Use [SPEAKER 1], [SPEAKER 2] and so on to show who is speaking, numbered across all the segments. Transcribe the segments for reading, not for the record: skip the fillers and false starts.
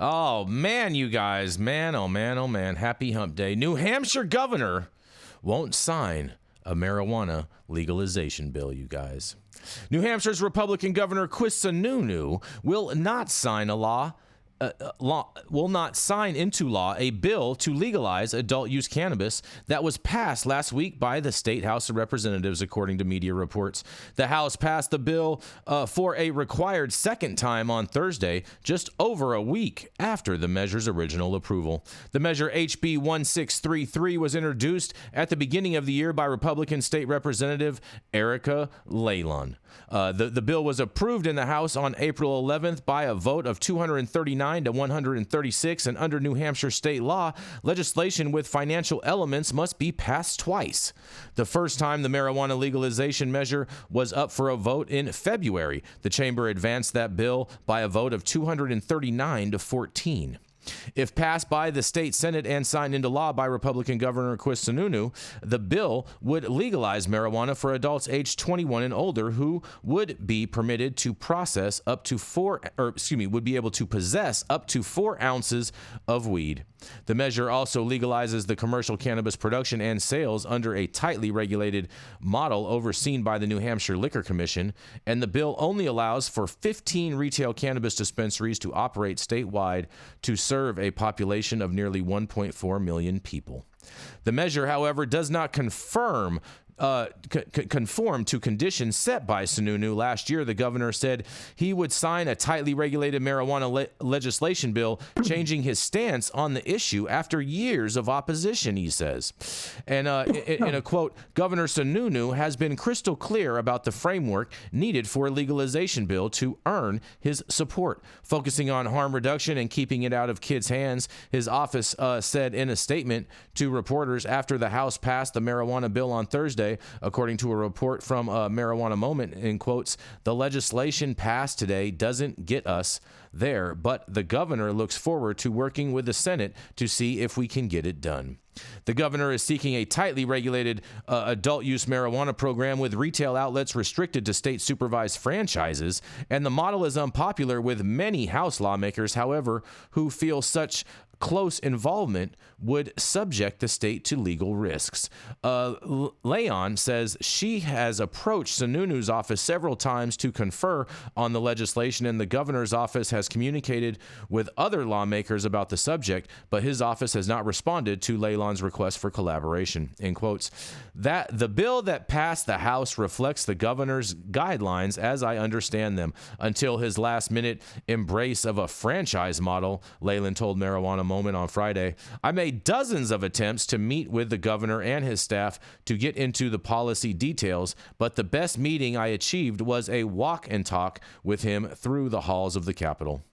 [SPEAKER 1] Oh, man, you guys. Man, oh, man, oh, man. Happy hump day. New Hampshire governor won't sign a marijuana legalization bill, you guys. New Hampshire's Republican Governor Chris Sununu will not sign into law a bill to legalize adult use cannabis that was passed last week by the state House of Representatives, according to media reports. The House passed the bill for a required second time on Thursday, just over a week after the measure's original approval. The measure HB 1633 was introduced at the beginning of the year by Republican State Representative Erica Leyland. The bill was approved in the House on April 11th by a vote of 239 to 136, and under New Hampshire state law, legislation with financial elements must be passed twice. The first time the marijuana legalization measure was up for a vote in February, the chamber advanced that bill by a vote of 239 to 14. If passed by the state Senate and signed into law by Republican Governor Chris Sununu, the bill would legalize marijuana for adults aged 21 and older who would be permitted to possess up to 4 ounces of weed. The measure also legalizes the commercial cannabis production and sales under a tightly regulated model overseen by the New Hampshire Liquor Commission, and the bill only allows for 15 retail cannabis dispensaries to operate statewide to serve a population of nearly 1.4 million people. The measure, however, does not conform to conditions set by Sununu. Last year, the governor said he would sign a tightly regulated marijuana legislation bill, changing his stance on the issue after years of opposition, he says. And in a quote, Governor Sununu has been crystal clear about the framework needed for a legalization bill to earn his support. Focusing on harm reduction and keeping it out of kids' hands, his office said in a statement to reporters after the House passed the marijuana bill on Thursday. According to a report from Marijuana Moment, in quotes, the legislation passed today doesn't get us there, but the governor looks forward to working with the Senate to see if we can get it done. The governor is seeking a tightly regulated adult use marijuana program with retail outlets restricted to state supervised franchises, and the model is unpopular with many House lawmakers, however, who feel such close involvement would subject the state to legal risks. Leon says she has approached Sununu's office several times to confer on the legislation, and the governor's office has communicated with other lawmakers about the subject, but his office has not responded to Leon's request for collaboration. In quotes, that the bill that passed the House reflects the governor's guidelines as I understand them. Until his last-minute embrace of a franchise model, Leyland told Marijuana Moment on Friday, I made dozens of attempts to meet with the governor and his staff to get into the policy details, but the best meeting I achieved was a walk and talk with him through the halls of the Capitol.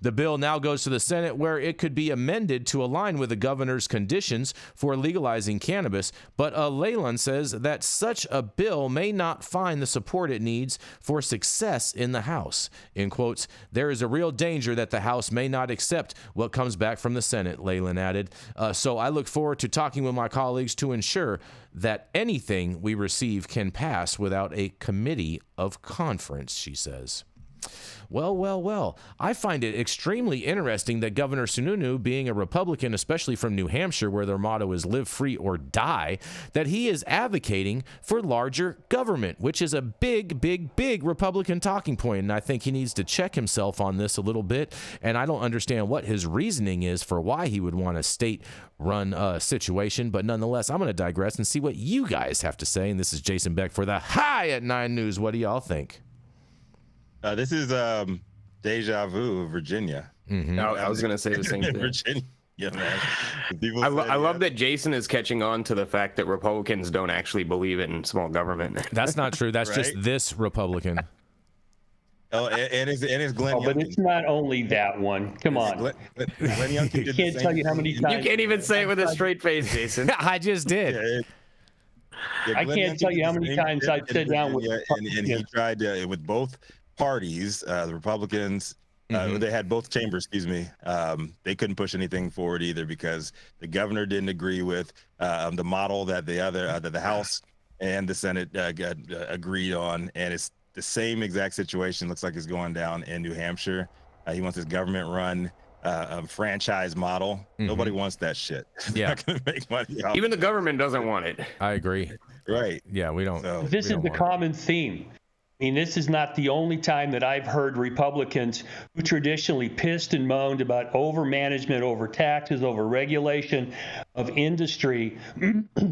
[SPEAKER 1] The bill now goes to the Senate, where it could be amended to align with the governor's conditions for legalizing cannabis, but Leyland says that such a bill may not find the support it needs for success in the House. In quotes, there is a real danger that the House may not accept what comes back from the Senate, Leyland added. So I look forward to talking with my colleagues to ensure that anything we receive can pass without a committee of conference, she says. Well. I find it extremely interesting that Governor Sununu, being a Republican, especially from New Hampshire, where their motto is live free or die, that he is advocating for larger government, which is a big Republican talking point. And I think he needs to check himself on this a little bit. And I don't understand what his reasoning is for why he would want a state-run situation. But nonetheless, I'm going to digress and see what you guys have to say. And this is Jason Beck for the High at 9 News. What do y'all think?
[SPEAKER 2] This is Deja Vu, Virginia.
[SPEAKER 3] Mm-hmm. I was going to say the same thing.
[SPEAKER 2] Virginia, man.
[SPEAKER 3] I love that Jason is catching on to the fact that Republicans don't actually believe in small government.
[SPEAKER 1] That's not true. That's right? Just this Republican.
[SPEAKER 2] Oh, and it's Glenn.
[SPEAKER 4] But it's not only that one. Come on.
[SPEAKER 2] Glenn Youngkin did
[SPEAKER 4] can't tell you how many times.
[SPEAKER 3] You can't even say it with a straight face, Jason.
[SPEAKER 1] I just did.
[SPEAKER 4] I can't tell you how many times I've sat down with.
[SPEAKER 2] And he tried to, with both parties, the Republicans, they had both chambers, they couldn't push anything forward either because the governor didn't agree with the model that the House and the Senate agreed on, and it's the same exact situation looks like it's going down in New Hampshire. He wants his government run. franchise model. Nobody wants that shit.
[SPEAKER 1] Yeah,
[SPEAKER 2] not gonna make money off
[SPEAKER 3] Even the government doesn't want it.
[SPEAKER 1] I agree.
[SPEAKER 2] right.
[SPEAKER 1] Yeah, we don't.
[SPEAKER 2] So,
[SPEAKER 4] This is the common theme. I mean, this is not the only time that I've heard Republicans who traditionally pissed and moaned about over-management, over taxes, over regulation of industry.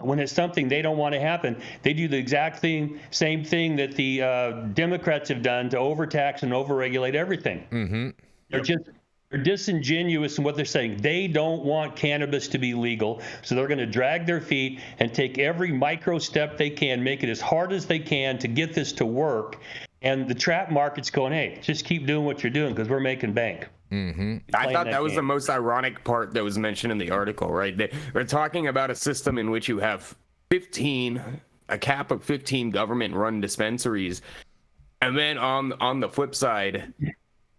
[SPEAKER 4] When it's something they don't want to happen, they do the exact same thing that the Democrats have done to overtax and overregulate everything. They're disingenuous in what they're saying. They don't want cannabis to be legal, so they're going to drag their feet and take every micro step they can, make it as hard as they can to get this to work. And the trap market's going, hey, just keep doing what you're doing because we're making bank.
[SPEAKER 3] I thought that was the most ironic part that was mentioned in the article, right? We're talking about a system in which you have a cap of 15 government-run dispensaries, and then on the flip side,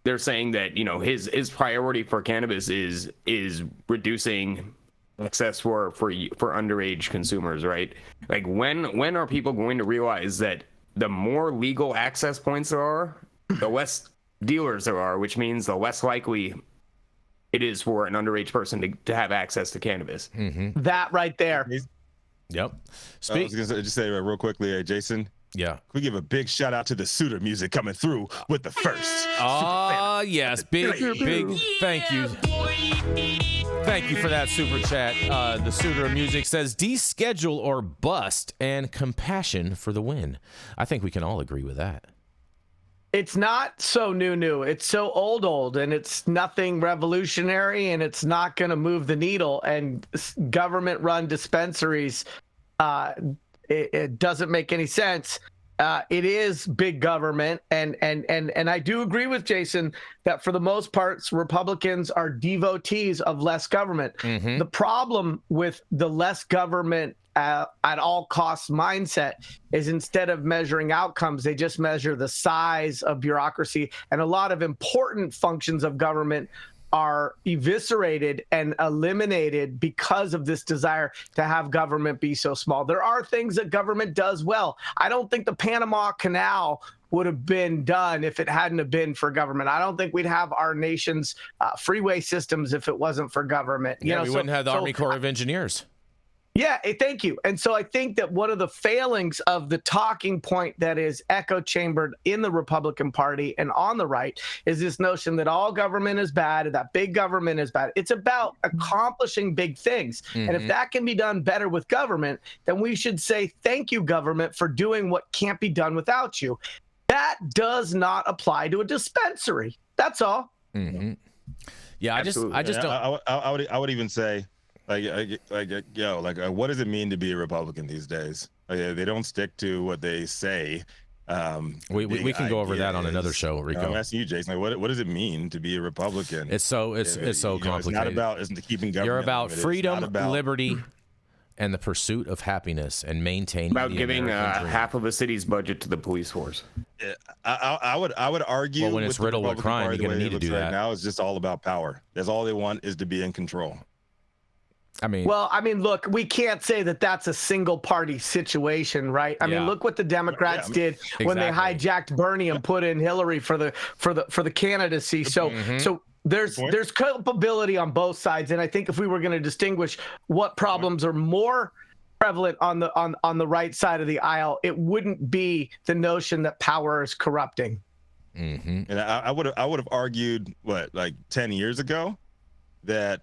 [SPEAKER 3] they're saying that, you know, his priority for cannabis is reducing access for underage consumers, right? Like when are people going to realize that the more legal access points there are, the less dealers there are, which means the less likely it is for an underage person to have access to cannabis.
[SPEAKER 5] That right there.
[SPEAKER 1] Yep.
[SPEAKER 2] I was gonna just say real quickly, Jason.
[SPEAKER 1] Yeah.
[SPEAKER 2] We give a big shout out to the Suitor music coming through with the first.
[SPEAKER 1] Yes. Big thank you. Thank you for that super chat. The Suitor music says deschedule or bust and compassion for the win. I think we can all agree with that.
[SPEAKER 5] It's not so new. It's so old, and it's nothing revolutionary, and it's not going to move the needle. And government-run dispensaries, it doesn't make any sense. It is big government, and I do agree with Jason that for the most part, Republicans are devotees of less government. The problem with the less government at all costs mindset is instead of measuring outcomes, they just measure the size of bureaucracy, and a lot of important functions of government are eviscerated and eliminated because of this desire to have government be so small. There are things that government does well. I don't think the Panama Canal would have been done if it hadn't have been for government. I don't think we'd have our nation's freeway systems if it wasn't for government.
[SPEAKER 1] We wouldn't have the Army Corps of Engineers.
[SPEAKER 5] Yeah, thank you. And so I think that one of the failings of the talking point that is echo chambered in the Republican Party and on the right is this notion that all government is bad and that big government is bad. It's about accomplishing big things. And if that can be done better with government, then we should say, thank you, government, for doing what can't be done without you. That does not apply to a dispensary. That's all.
[SPEAKER 1] Yeah, I just don't.
[SPEAKER 2] I would even say, what does it mean to be a Republican these days? They don't stick to what they say.
[SPEAKER 1] We can go over that on another show, Rico.
[SPEAKER 2] I'm asking you, Jason. What does it mean to be a Republican?
[SPEAKER 1] It's so complicated.
[SPEAKER 2] It's not about keeping government.
[SPEAKER 1] You're about
[SPEAKER 2] limited.
[SPEAKER 1] freedom, liberty, and the pursuit of happiness and maintaining.
[SPEAKER 3] About giving half of a city's budget to the police force.
[SPEAKER 2] I would argue.
[SPEAKER 1] Well, when it's riddled with crime, you're going to need to do that.
[SPEAKER 2] Right now, it's just all about power. That's all they want is to be in control.
[SPEAKER 5] Look, we can't say that that's a single party situation, right? I mean, look what the Democrats did when they hijacked Bernie and put in Hillary for the candidacy. So there's culpability on both sides, and I think if we were going to distinguish what problems are more prevalent on the right side of the aisle, it wouldn't be the notion that power is corrupting.
[SPEAKER 2] And I would have argued 10 years ago that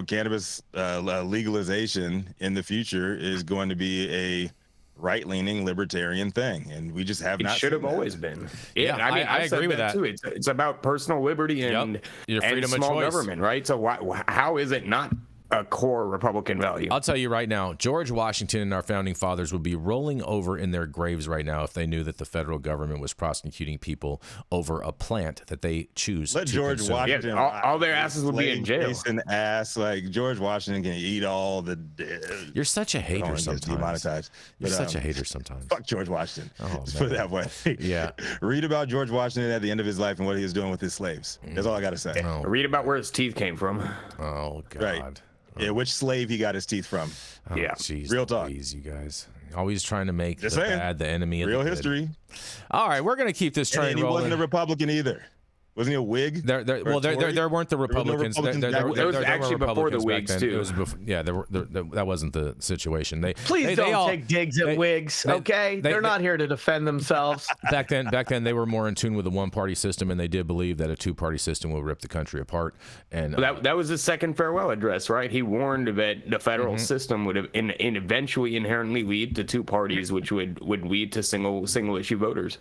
[SPEAKER 2] cannabis legalization in the future is going to be a right-leaning libertarian thing, and we just have not. It
[SPEAKER 3] should have always been. Yeah,
[SPEAKER 1] I agree with that
[SPEAKER 3] too. It's about personal liberty and
[SPEAKER 1] freedom
[SPEAKER 3] and small
[SPEAKER 1] of choice.
[SPEAKER 3] Government, right? So how is it not a core Republican value?
[SPEAKER 1] I'll tell you right now, George Washington and our founding fathers would be rolling over in their graves right now if they knew that the federal government was prosecuting people over a plant that they choose.
[SPEAKER 2] Let
[SPEAKER 1] to
[SPEAKER 2] George
[SPEAKER 1] consume.
[SPEAKER 2] Washington.
[SPEAKER 3] All their asses would be in jail.
[SPEAKER 2] George Washington can eat all the.
[SPEAKER 1] You're such a hater sometimes. You're such a hater sometimes.
[SPEAKER 2] Fuck George Washington.
[SPEAKER 1] Just
[SPEAKER 2] put it that way.
[SPEAKER 1] Yeah.
[SPEAKER 2] Read about George Washington at the end of his life and what he was doing with his slaves. That's all I got to say.
[SPEAKER 3] Read about where his teeth came from.
[SPEAKER 1] Oh God.
[SPEAKER 2] Right. Yeah, which slave he got his teeth from.
[SPEAKER 1] Geez,
[SPEAKER 2] real talk.
[SPEAKER 1] Please, you guys. Always trying to make bad the enemy of
[SPEAKER 2] real
[SPEAKER 1] the good.
[SPEAKER 2] history.
[SPEAKER 1] All right, we're going to keep this train rolling.
[SPEAKER 2] He wasn't a Republican either. Wasn't he a Whig?
[SPEAKER 1] There weren't the Republicans.
[SPEAKER 2] There
[SPEAKER 3] was actually before the Whigs too.
[SPEAKER 1] It was before, that wasn't the situation.
[SPEAKER 5] Please don't take digs at Whigs. Okay, they're not here to defend themselves.
[SPEAKER 1] Back then, they were more in tune with the one-party system, and they did believe that a two-party system will rip the country apart. And
[SPEAKER 3] that was his second farewell address, right? He warned that the federal system would have and eventually inherently lead to two parties, which would lead to single issue voters.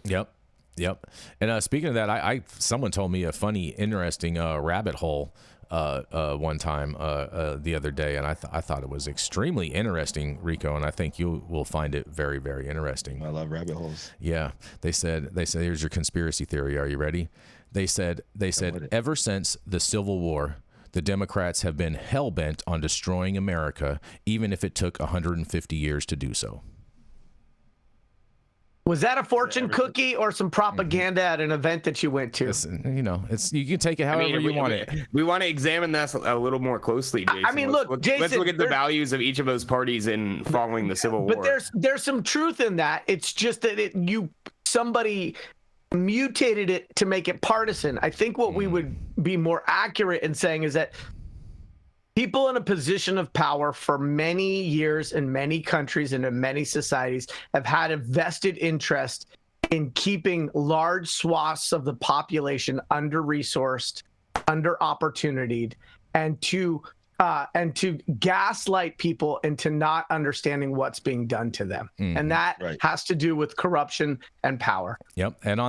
[SPEAKER 1] Yep. And speaking of that, someone told me a funny, interesting rabbit hole one time the other day, and I thought it was extremely interesting, Rico, and I think you will find it very, very interesting.
[SPEAKER 2] I love rabbit holes.
[SPEAKER 1] Yeah. They said here's your conspiracy theory. Are you ready? They said ever since the Civil War, the Democrats have been hell-bent on destroying America, even if it took 150 years to do so.
[SPEAKER 5] Was that a fortune cookie or some propaganda at an event that you went to?
[SPEAKER 1] You can take it however you want it.
[SPEAKER 3] We want to examine this a little more closely, Jason.
[SPEAKER 5] I mean, look, Jason,
[SPEAKER 3] let's look at the values of each of those parties in following the Civil War.
[SPEAKER 5] But there's some truth in that. It's just that somebody mutated it to make it partisan. I think what we would be more accurate in saying is that people in a position of power for many years in many countries and in many societies have had a vested interest in keeping large swaths of the population under-resourced, under-opportunities, and to gaslight people into not understanding what's being done to them. And that has to do with corruption and power.
[SPEAKER 1] Yep. And on